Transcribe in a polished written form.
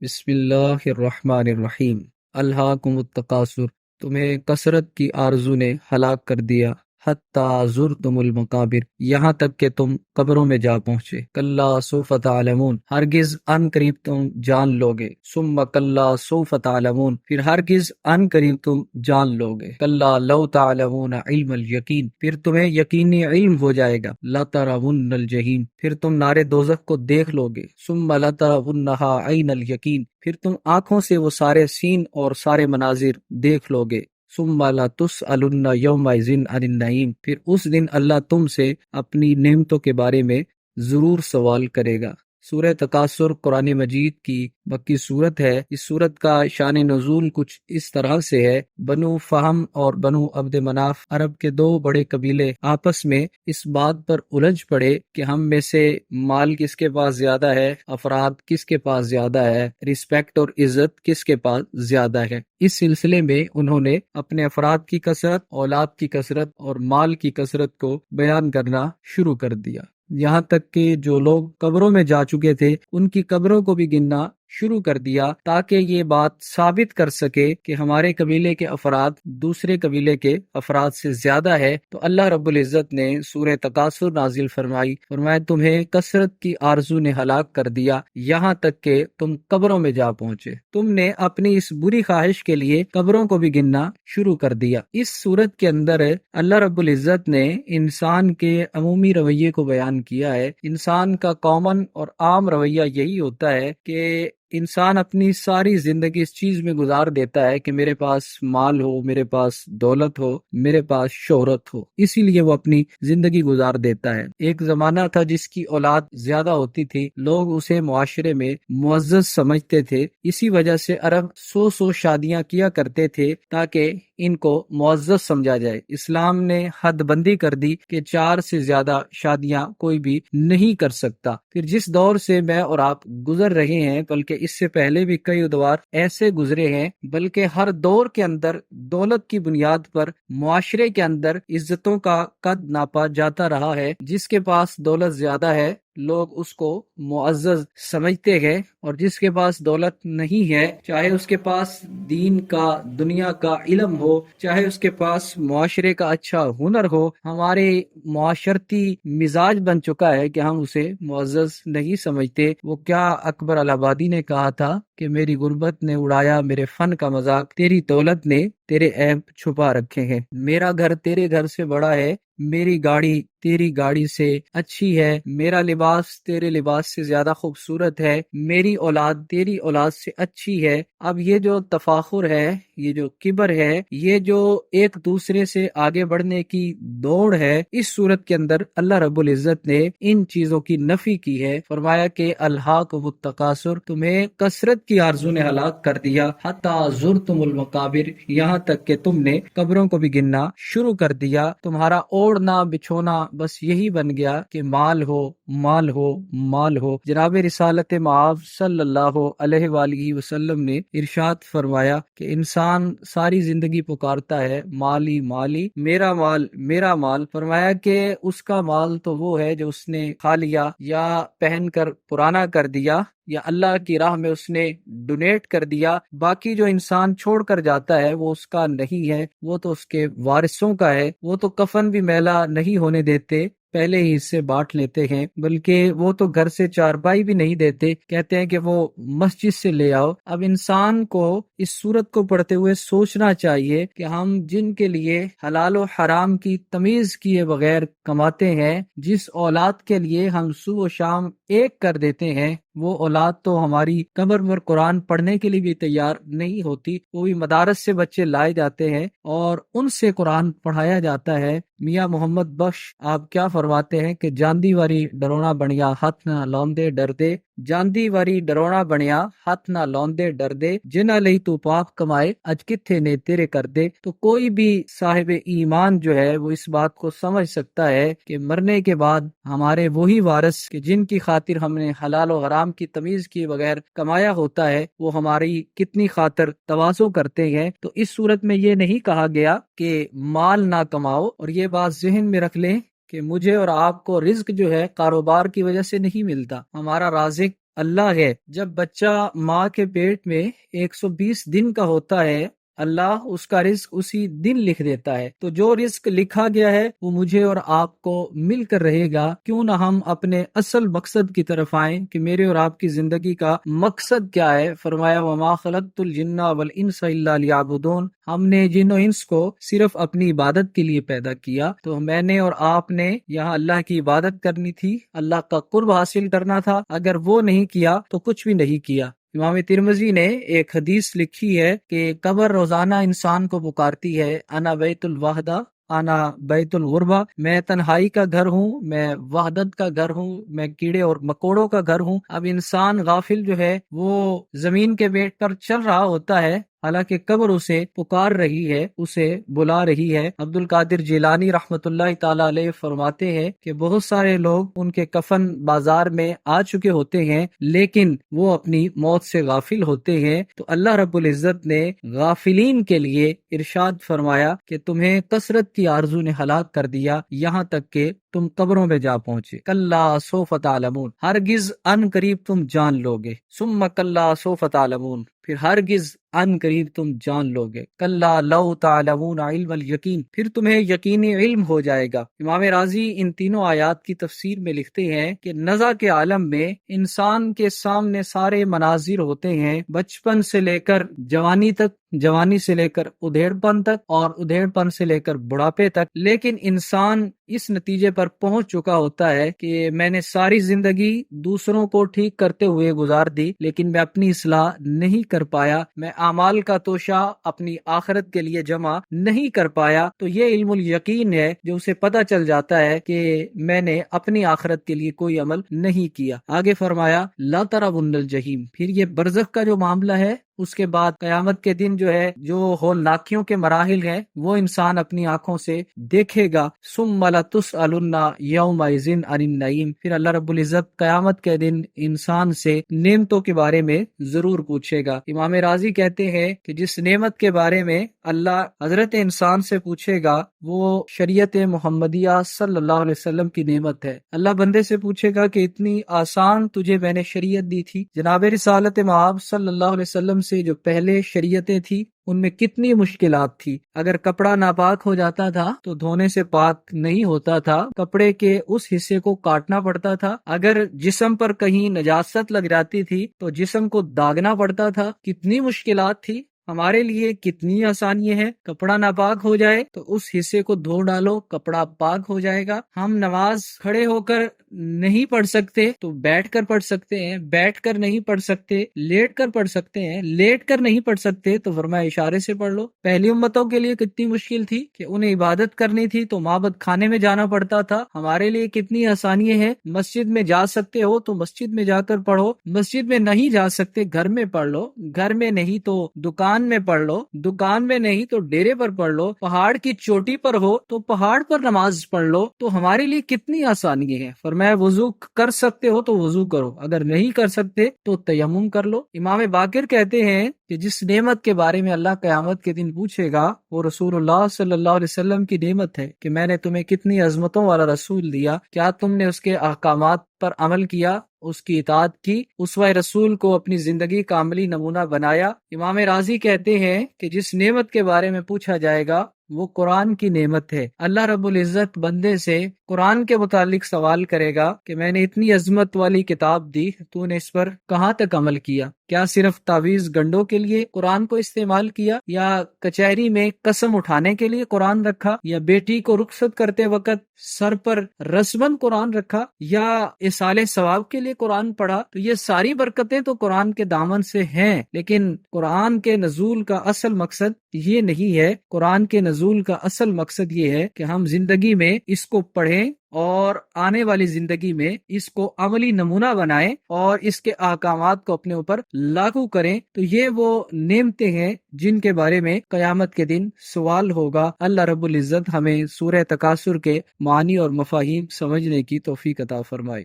بسم اللہ الرحمن الرحیم۔ الہاکم التکاثر، تمہیں کثرت کی آرزو نے ہلاک کر دیا، حتی زرتم المقابر، یہاں تک کہ تم قبروں میں جا پہنچے۔ کلا سوف تعلمون، ہرگز ان قریب تم جان لوگے۔ ثم کلا سوف تعلمون، پھر ہرگز ان قریب تم جان لوگے۔ کلا لو تعلمون علم الیقین، پھر تمہیں یقینی علم ہو جائے گا۔ لترون الجحیم، پھر تم نارے دوزخ کو دیکھ لوگے۔ ثم لترونہا عین الیقین، پھر تم آنکھوں سے وہ سارے سین اور سارے مناظر دیکھ لوگے۔ ثم لتسألن یومئذ عن النعیم، پھر اس دن اللہ تم سے اپنی نعمتوں کے بارے میں ضرور سوال کرے گا۔ سورہ تکاثر قرآن مجید کی مکی صورت ہے۔ اس صورت کا شان نزول کچھ اس طرح سے ہے۔ بنو فہم اور بنو عبد مناف، عرب کے دو بڑے قبیلے، آپس میں اس بات پر الجھ پڑے کہ ہم میں سے مال کس کے پاس زیادہ ہے، افراد کس کے پاس زیادہ ہے، رسپیکٹ اور عزت کس کے پاس زیادہ ہے۔ اس سلسلے میں انہوں نے اپنے افراد کی کثرت، اولاد کی کثرت اور مال کی کثرت کو بیان کرنا شروع کر دیا، یہاں تک کہ جو لوگ قبروں میں جا چکے تھے ان کی قبروں کو بھی گننا شروع کر دیا، تاکہ یہ بات ثابت کر سکے کہ ہمارے قبیلے کے افراد دوسرے قبیلے کے افراد سے زیادہ ہے۔ تو اللہ رب العزت نے سورہ تکاثر نازل فرمایا تمہیں کثرت کی آرزو نے ہلاک کر دیا، یہاں تک کہ تم قبروں میں جا پہنچے۔ تم نے اپنی اس بری خواہش کے لیے قبروں کو بھی گننا شروع کر دیا۔ اس صورت کے اندر اللہ رب العزت نے انسان کے عمومی رویے کو بیان کیا ہے۔ انسان کا کامن اور عام رویہ یہی ہوتا ہے کہ انسان اپنی ساری زندگی اس چیز میں گزار دیتا ہے کہ میرے پاس مال ہو، میرے پاس دولت ہو، میرے پاس شہرت ہو، اسی لیے وہ اپنی زندگی گزار دیتا ہے۔ ایک زمانہ تھا جس کی اولاد زیادہ ہوتی تھی، لوگ اسے معاشرے میں معزز سمجھتے تھے، اسی وجہ سے عرب 100 شادیاں کیا کرتے تھے تاکہ ان کو معزز سمجھا جائے۔ اسلام نے حد بندی کر دی کہ 4 سے زیادہ شادیاں کوئی بھی نہیں کر سکتا۔ پھر جس دور سے میں اور آپ گزر رہے ہیں، بلکہ اس سے پہلے بھی کئی ادوار ایسے گزرے ہیں، بلکہ ہر دور کے اندر دولت کی بنیاد پر معاشرے کے اندر عزتوں کا قد ناپا جاتا رہا ہے۔ جس کے پاس دولت زیادہ ہے لوگ اس کو معزز سمجھتے ہیں، اور جس کے پاس دولت نہیں ہے، چاہے اس کے پاس دین کا دنیا کا علم ہو، چاہے اس کے پاس معاشرے کا اچھا ہنر ہو، ہمارے معاشرتی مزاج بن چکا ہے کہ ہم اسے معزز نہیں سمجھتے۔ وہ کیا اکبر الہ آبادی نے کہا تھا کہ میری غربت نے اڑایا میرے فن کا مذاق، تیری دولت نے تیرے عیب چھپا رکھے ہیں۔ میرا گھر تیرے گھر سے بڑا ہے، میری گاڑی تیری گاڑی سے اچھی ہے، میرا لباس تیرے لباس سے زیادہ خوبصورت ہے، میری اولاد تیری اولاد سے اچھی ہے۔ اب یہ جو تفاخر ہے، یہ جو کبر ہے، یہ جو ایک دوسرے سے آگے بڑھنے کی دوڑ ہے، اس صورت کے اندر اللہ رب العزت نے ان چیزوں کی نفی کی ہے۔ فرمایا کہ الہاکم التکاثر، تمہیں کثرت کی آرزو نے ہلاک کر دیا، حتی زرتم المقابر، یہاں تک کہ تم نے قبروں کو بھی گننا شروع کر دیا۔ تمہارا اوڑھنا بچھونا بس یہی بن گیا کہ مال ہو، مال ہو، مال ہو۔ جناب رسالت مآب صلی اللہ علیہ وآلہ وسلم نے ارشاد فرمایا کہ انسان ساری زندگی پکارتا ہے مالی مالی، میرا مال میرا مال۔ فرمایا کہ اس کا مال تو وہ ہے جو اس نے کھا لیا یا پہن کر پرانا کر دیا یا اللہ کی راہ میں اس نے ڈونیٹ کر دیا، باقی جو انسان چھوڑ کر جاتا ہے وہ اس کا نہیں ہے، وہ تو اس کے وارثوں کا ہے۔ وہ تو کفن بھی میلا نہیں ہونے دیتے، پہلے ہی اس سے بانٹ لیتے ہیں، بلکہ وہ تو گھر سے چارپائی بھی نہیں دیتے، کہتے ہیں کہ وہ مسجد سے لے آؤ۔ اب انسان کو اس صورت کو پڑھتے ہوئے سوچنا چاہیے کہ ہم جن کے لیے حلال و حرام کی تمیز کیے بغیر کماتے ہیں، جس اولاد کے لیے ہم صبح و شام ایک کر دیتے ہیں، وہ اولاد تو ہماری قبر پر قرآن پڑھنے کے لیے بھی تیار نہیں ہوتی۔ وہ بھی مدارس سے بچے لائے جاتے ہیں اور ان سے قرآن پڑھایا جاتا ہے۔ میاں محمد بخش آپ کیا فرماتے ہیں کہ جاندی واری ڈرونا بنیا ہاتھ نہ لوندے ڈر دے، جاندی واری ڈرونا بنیا ہاتھ نہ لوندے ڈر دے، جنہ لئی تو پاپ کمائے اج کتھے نے تیرے کر دے۔ تو کوئی بھی صاحب ایمان جو ہے وہ اس بات کو سمجھ سکتا ہے کہ مرنے کے بعد ہمارے وہی وارث کہ جن کی خاطر ہم نے حلال و حرام کی تمیز کیے بغیر کمایا ہوتا ہے، وہ ہماری کتنی خاطر تواضع کرتے ہیں۔ تو اس صورت میں یہ نہیں کہا گیا کہ مال نہ کماؤ، اور یہ بات ذہن میں رکھ لیں کہ مجھے اور آپ کو رزق جو ہے کاروبار کی وجہ سے نہیں ملتا، ہمارا رازق اللہ ہے۔ جب بچہ ماں کے پیٹ میں 120 دن کا ہوتا ہے، اللہ اس کا رزق اسی دن لکھ دیتا ہے۔ تو جو رزق لکھا گیا ہے وہ مجھے اور آپ کو مل کر رہے گا۔ کیوں نہ ہم اپنے اصل مقصد کی طرف آئیں کہ میرے اور آپ کی زندگی کا مقصد کیا ہے۔ فرمایا وما خلقت الجن والانس الا لیعبدون، ہم نے جن و انس کو صرف اپنی عبادت کے لیے پیدا کیا۔ تو میں نے اور آپ نے یہاں اللہ کی عبادت کرنی تھی، اللہ کا قرب حاصل کرنا تھا۔ اگر وہ نہیں کیا تو کچھ بھی نہیں کیا۔ امام ترمذی نے ایک حدیث لکھی ہے کہ قبر روزانہ انسان کو پکارتی ہے، انا بیت الوحدہ انا بیت الغربہ، میں تنہائی کا گھر ہوں، میں وحدت کا گھر ہوں، میں کیڑے اور مکوڑوں کا گھر ہوں۔ اب انسان غافل جو ہے وہ زمین کے پیٹ پر چل رہا ہوتا ہے، حالانکہ قبر اسے پکار رہی ہے، اسے بلا رہی ہے۔ عبد القادر جیلانی رحمۃ اللہ تعالی علیہ فرماتے ہیں کہ بہت سارے لوگ ان کے کفن بازار میں آ چکے ہوتے ہیں، لیکن وہ اپنی موت سے غافل ہوتے ہیں۔ تو اللہ رب العزت نے غافلین کے لیے ارشاد فرمایا کہ تمہیں کثرت کی آرزو نے ہلاک کر دیا، یہاں تک کہ تم قبروں میں جا پہنچے۔ کلا سوف تعلمون، ہرگز ان قریب تم جان لوگے۔ ثم کلا سوف تعلمون، پھر ہرگز ان قریب تم جان لوگے۔ کلا لو تعلمون علم الیقین، پھر تمہیں یقینی علم ہو جائے گا۔ امام راضی ان تینوں آیات کی تفسیر میں لکھتے ہیں کہ نزع کے عالم میں انسان کے سامنے سارے مناظر ہوتے ہیں، بچپن سے لے کر جوانی تک، جوانی سے لے کر ادھیڑ پن تک، اور ادھیڑ پن سے لے کر بڑھاپے تک۔ لیکن انسان اس نتیجے پر پہنچ چکا ہوتا ہے کہ میں نے ساری زندگی دوسروں کو ٹھیک کرتے ہوئے گزار دی، لیکن میں اپنی اصلاح نہیں کر پایا، میں اعمال کا توشہ اپنی آخرت کے لیے جمع نہیں کر پایا۔ تو یہ علم الیقین ہے جو اسے پتہ چل جاتا ہے کہ میں نے اپنی آخرت کے لیے کوئی عمل نہیں کیا۔ آگے فرمایا لا ترون الجحیم، پھر یہ برزخ کا جو معاملہ ہے، اس کے بعد قیامت کے دن جو ہے، جو ہولناکیوں کے مراحل ہیں، وہ انسان اپنی آنکھوں سے دیکھے گا۔ ثم لتسألن یومئذ عن النعیم، پھر اللہ رب العزت قیامت کے دن انسان سے نعمتوں کے بارے میں ضرور پوچھے گا۔ امام راضی کہتے ہیں کہ جس نعمت کے بارے میں اللہ حضرت انسان سے پوچھے گا وہ شریعت محمدیہ صلی اللہ علیہ وسلم کی نعمت ہے۔ اللہ بندے سے پوچھے گا کہ اتنی آسان تجھے میں نے شریعت دی تھی، جناب رسالت مآب صلی اللہ علیہ وسلم سے جو پہلے شریعتیں تھی ان میں کتنی مشکلات تھی۔ اگر کپڑا ناپاک ہو جاتا تھا تو دھونے سے پاک نہیں ہوتا تھا، کپڑے کے اس حصے کو کاٹنا پڑتا تھا۔ اگر جسم پر کہیں نجاست لگ جاتی تھی تو جسم کو داغنا پڑتا تھا۔ کتنی مشکلات تھی، ہمارے لیے کتنی آسانی ہے۔ کپڑا ناپاک ہو جائے تو اس حصے کو دھو ڈالو، کپڑا پاک ہو جائے گا۔ ہم نماز کھڑے ہو کر نہیں پڑھ سکتے تو بیٹھ کر پڑھ سکتے ہیں، بیٹھ کر نہیں پڑھ سکتے لیٹ کر پڑھ سکتے ہیں، لیٹ کر نہیں پڑھ سکتے تو فرمایا اشارے سے پڑھ لو۔ پہلی امتوں کے لیے کتنی مشکل تھی کہ انہیں عبادت کرنی تھی تو معبد خانے میں جانا پڑتا تھا، ہمارے لیے کتنی آسانی ہے۔ مسجد میں جا سکتے ہو تو مسجد میں جا کر پڑھو، مسجد میں نہیں جا سکتے گھر میں پڑھ لو، گھر میں نہیں تو دکان میں پڑھ لو، دکان میں نہیں تو ڈیرے پر پڑھ لو، پہاڑ کی چوٹی پر ہو تو پہاڑ پر نماز پڑھ لو۔ تو ہمارے لیے کتنی آسانی ہے۔ فرمایا وضو کر سکتے ہو تو وضو کرو، اگر نہیں کر سکتے تو تیمم کر لو۔ امام باقر کہتے ہیں کہ جس نعمت کے بارے میں اللہ قیامت کے دن پوچھے گا وہ رسول اللہ صلی اللہ علیہ وسلم کی نعمت ہے کہ میں نے تمہیں کتنی عظمتوں والا رسول دیا، کیا تم نے اس کے احکامات پر عمل کیا، اس کی اطاعت کی، اسوہ رسول کو اپنی زندگی کا عملی نمونہ بنایا۔ امام راضی کہتے ہیں کہ جس نعمت کے بارے میں پوچھا جائے گا وہ قرآن کی نعمت ہے۔ اللہ رب العزت بندے سے قرآن کے متعلق سوال کرے گا کہ میں نے اتنی عظمت والی کتاب دی، تو نے اس پر کہاں تک عمل کیا؟ کیا صرف تعویذ گنڈوں کے لیے قرآن کو استعمال کیا، یا کچہری میں قسم اٹھانے کے لیے قرآن رکھا، یا بیٹی کو رخصت کرتے وقت سر پر رسمن قرآن رکھا، یا اصالہ ثواب کے لیے قرآن پڑھا؟ تو یہ ساری برکتیں تو قرآن کے دامن سے ہیں، لیکن قرآن کے نزول کا اصل مقصد یہ نہیں ہے۔ قرآن کے نزول کا اصل مقصد یہ ہے کہ ہم زندگی میں اس کو پڑھیں اور آنے والی زندگی میں اس کو عملی نمونہ بنائیں اور اس کے احکامات کو اپنے اوپر لاگو کریں۔ تو یہ وہ نعمتیں ہیں جن کے بارے میں قیامت کے دن سوال ہوگا۔ اللہ رب العزت ہمیں سورہ تکاثر کے معانی اور مفاہیم سمجھنے کی توفیق عطا فرمائے۔